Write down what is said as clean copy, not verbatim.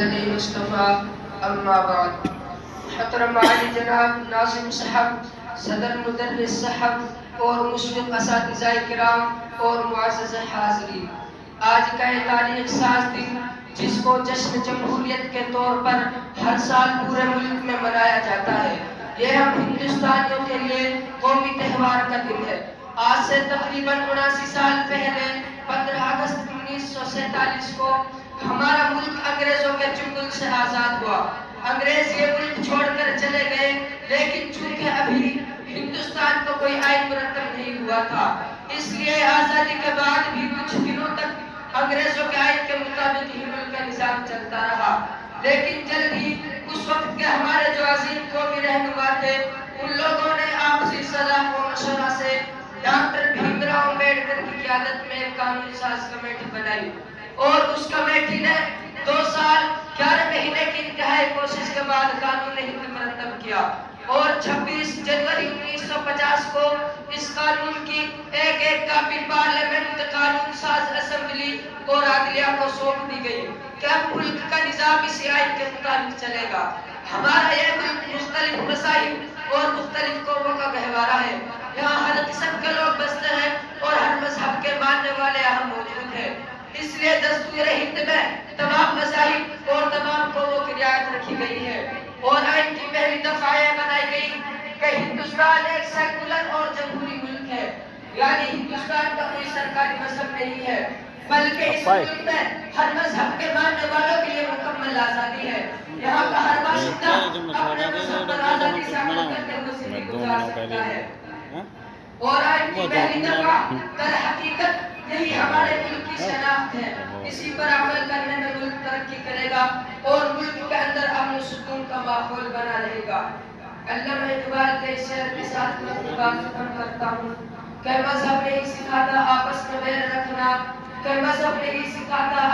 الذي مصطفى اما بعد. محترم علی جناب ناظم صاحب، صدر مدرس صاحب اور مشفق اساتذہ کرام اور معزز حاضرین، آج کا یہ تاریخ ساز دن جس کو جشن جمہوریت کے طور پر ہر سال پورے ملک میں منایا جاتا ہے، یہ ہم ہندوستانیوں کے لیے قومی تہوار کا دن ہے۔ آج سے تقریباً 79 سال پہلے 15 اگست 1947 کو ہمارا ملک انگریزوں کے چنگل سے آزاد ہوا۔ انگریز یہ ملک چھوڑ کر چلے گئے، لیکن چونکہ ابھی ہندوستان کو کوئی آئین مرتب نہیں ہوا تھا، اس لیے آزادی کے بعد بھی کچھ دنوں تک انگریزوں کے آئین کے مطابق ہی ملک کا نظام چلتا رہا۔ لیکن جلد ہی اس وقت کے ہمارے جو عظیم قومی رہنما تھے، ان لوگوں نے آپسی صلاح و مشورہ سے ڈاکٹر بھیم راؤ امبیڈکر کی قیادت میں ایک قانون ساز کمیٹی بنائی، اور اس کمیٹی نے 2 سال 11 مہینے کی انتہائی کوشش کے بعد قانون ہند مرتب کیا، اور 26 جنوری 1950 کو اس قانون کی ایک کاپی پارلیمنٹ قانون ساز اسمبلی اور عدلیہ کو سونپ دی گئی کہ اب ملک کا نظام اسی آئین کے مطابق چلے گا۔ ہمارا یہ ملک مختلف مذاہب اور مختلف قوموں کا گہوارہ ہے، یہاں ہر قسم کے لوگ بستے ہیں اور ہر مذہب کے ماننے والے یہاں موجود ہیں، اس لیے دستور ہند میں تمام مذاہب اور تمام قوموں کی رعایت رکھی گئی ہے، اور آئین کی پہلی دفعہ یہ بنائی گئی کہ ہندوستان ایک سیکولر اور جمہوری ملک ہے، یعنی ہندوستان کا کوئی سرکاری مذہب نہیں ہے، بلکہ اس ملک میں ہر مذہب کے ماننے والوں کے لیے مکمل آزادی ہے۔ یہاں کا ہر باشندہ اپنے مذہب پر آزادی سے عمل کرتے ہوئے زندگی گزار سکتا ہے، اور آئین کی پہلی دفعہ در حقیقت یہی ہمارے ملک کی شناخت ہے۔ اسی پر عمل کرنے میں ملک ترقی کرے گا اور ملک کے اندر امن و سکون کا ماحول بنا رہے گا۔ علامہ اقبال کے شعر کے ساتھ میں بات ختم کرتا ہوں کہ مذہب نہیں سکھاتا آپس میں ویر رکھنا، کہ مذہب نہیں سکھاتا